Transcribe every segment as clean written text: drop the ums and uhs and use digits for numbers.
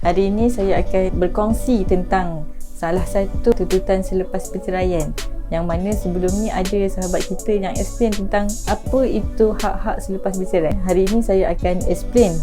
Hari ini saya akan berkongsi tentang salah satu tuntutan selepas perceraian, yang mana sebelum ni ada sahabat kita yang explain tentang apa itu hak-hak selepas bercerai. Hari ini saya akan explain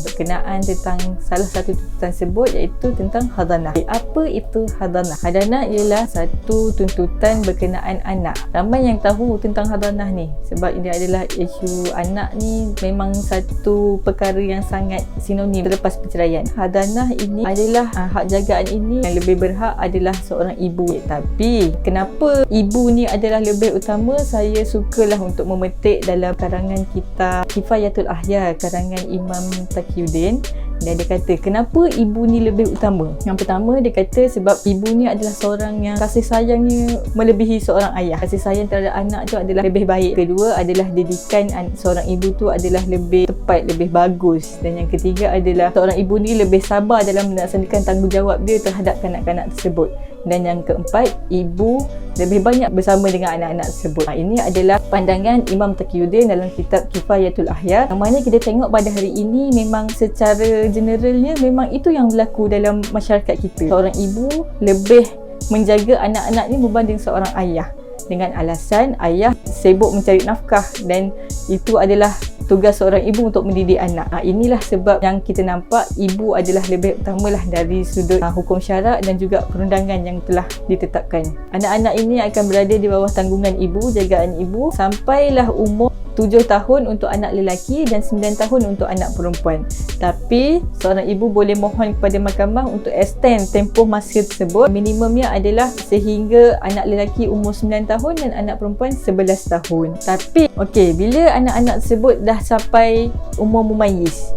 berkenaan tentang salah satu tuntutan tersebut, iaitu tentang hadanah. Apa itu hadanah? Hadanah ialah satu tuntutan berkenaan anak. Ramai yang tahu tentang hadanah ni sebab ini adalah isu anak ni memang satu perkara yang sangat sinonim selepas perceraian. Hadanah ini adalah hak jagaan ini yang lebih berhak adalah seorang ibu. Tapi kenapa ibu ni adalah lebih utama? Saya sukalah untuk memetik dalam karangan kitab Kifayatul Ahya karangan Imam Taqiyuddin, dan dia kata kenapa ibu ni lebih utama. Yang pertama, dia kata sebab ibu ni adalah seorang yang kasih sayangnya melebihi seorang ayah. Kasih sayang terhadap anak tu adalah lebih baik. Kedua adalah didikan seorang ibu tu adalah lebih tepat, lebih bagus. Dan yang ketiga adalah seorang ibu ni lebih sabar dalam melaksanakan tanggungjawab dia terhadap kanak-kanak tersebut. Dan yang keempat, ibu lebih banyak bersama dengan anak-anak tersebut. Ini adalah pandangan Imam Taqiyuddin dalam kitab Kifayatul Ahya, yang mana kita tengok pada hari ini memang secara generalnya memang itu yang berlaku dalam masyarakat kita. Seorang ibu lebih menjaga anak-anaknya berbanding seorang ayah, dengan alasan ayah sibuk mencari nafkah dan itu adalah tugas seorang ibu untuk mendidik anak. Inilah sebab yang kita nampak ibu adalah lebih utamalah dari sudut hukum syarak dan juga perundangan yang telah ditetapkan. Anak-anak ini akan berada di bawah tanggungan ibu, jagaan ibu, sampailah umur 7 tahun untuk anak lelaki dan 9 tahun untuk anak perempuan. Tapi seorang ibu boleh mohon kepada mahkamah untuk extend tempoh masa tersebut. Minimumnya adalah sehingga anak lelaki umur 9 tahun dan anak perempuan 11 tahun. Tapi bila anak-anak tersebut dah sampai umur mumayyiz,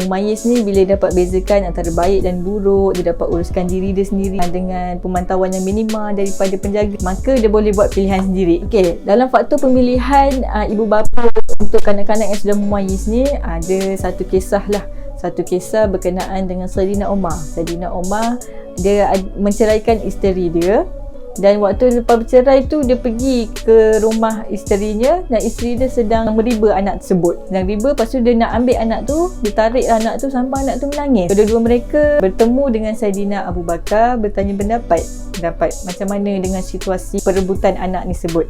mumayyiz ni bila dapat bezakan antara baik dan buruk, dia dapat uruskan diri dia sendiri dengan pemantauan yang minima daripada penjaga, maka dia boleh buat pilihan sendiri. Dalam faktor pemilihan ibu bapa untuk kanak-kanak yang sudah mumayyiz ni, ada satu kisah berkenaan dengan Saidina Umar. Saidina Umar dia menceraikan isteri dia, dan waktu lepas bercerai tu dia pergi ke rumah isterinya dan isteri dia sedang meriba anak tersebut. Sedang riba, lepas tu dia nak ambil anak tu, dia tarik anak tu sampai anak tu menangis. Kedua-dua mereka bertemu dengan Saidina Abu Bakar, bertanya pendapat macam mana dengan situasi perebutan anak ni sebut.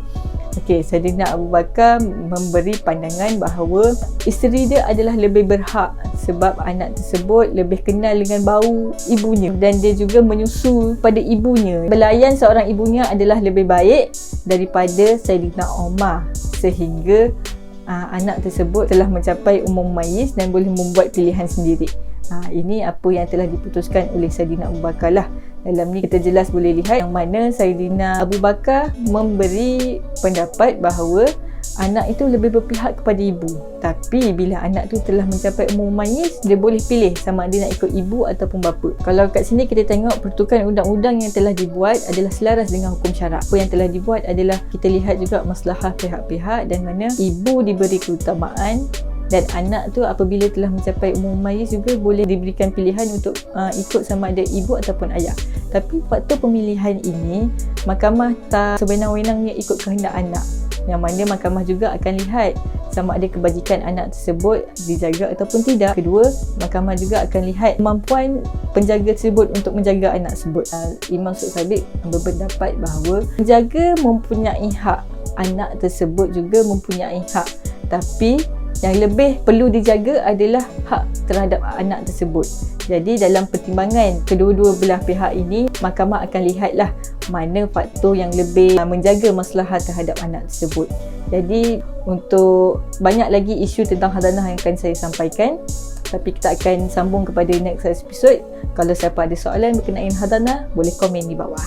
Saidina Abu Bakar memberi pandangan bahawa isteri dia adalah lebih berhak sebab anak tersebut lebih kenal dengan bau ibunya dan dia juga menyusu pada ibunya. Belayan seorang ibunya adalah lebih baik daripada Saidina Umar, sehingga anak tersebut telah mencapai umur mumayyiz dan boleh membuat pilihan sendiri. Ini apa yang telah diputuskan oleh Saidina Abu Bakar lah. Dalam ni kita jelas boleh lihat yang mana Saidina Abu Bakar memberi pendapat bahawa anak itu lebih berpihak kepada ibu. Tapi bila anak tu telah mencapai umur mumayyiz, dia boleh pilih sama ada nak ikut ibu ataupun bapa. Kalau kat sini kita tengok pertukaran undang-undang yang telah dibuat adalah selaras dengan hukum syarak. Apa yang telah dibuat adalah kita lihat juga maslahah pihak-pihak dan mana ibu diberi keutamaan, dan anak tu apabila telah mencapai umur mumayyiz juga boleh diberikan pilihan untuk ikut sama ada ibu ataupun ayah. Tapi faktor pemilihan ini mahkamah tak sewenang-wenangnya ikut kehendak anak, yang mana mahkamah juga akan lihat sama ada kebajikan anak tersebut dijaga ataupun tidak. Kedua, mahkamah juga akan lihat kemampuan penjaga tersebut untuk menjaga anak tersebut. Imam Sabit berpendapat bahawa penjaga mempunyai hak, anak tersebut juga mempunyai hak, tapi yang lebih perlu dijaga adalah hak terhadap anak tersebut. Jadi dalam pertimbangan kedua-dua belah pihak ini, mahkamah akan lihatlah mana faktor yang lebih menjaga maslahah terhadap anak tersebut. Jadi untuk banyak lagi isu tentang hadanah yang akan saya sampaikan, tapi kita akan sambung kepada next episode. Kalau siapa ada soalan berkenaan hadanah, boleh komen di bawah.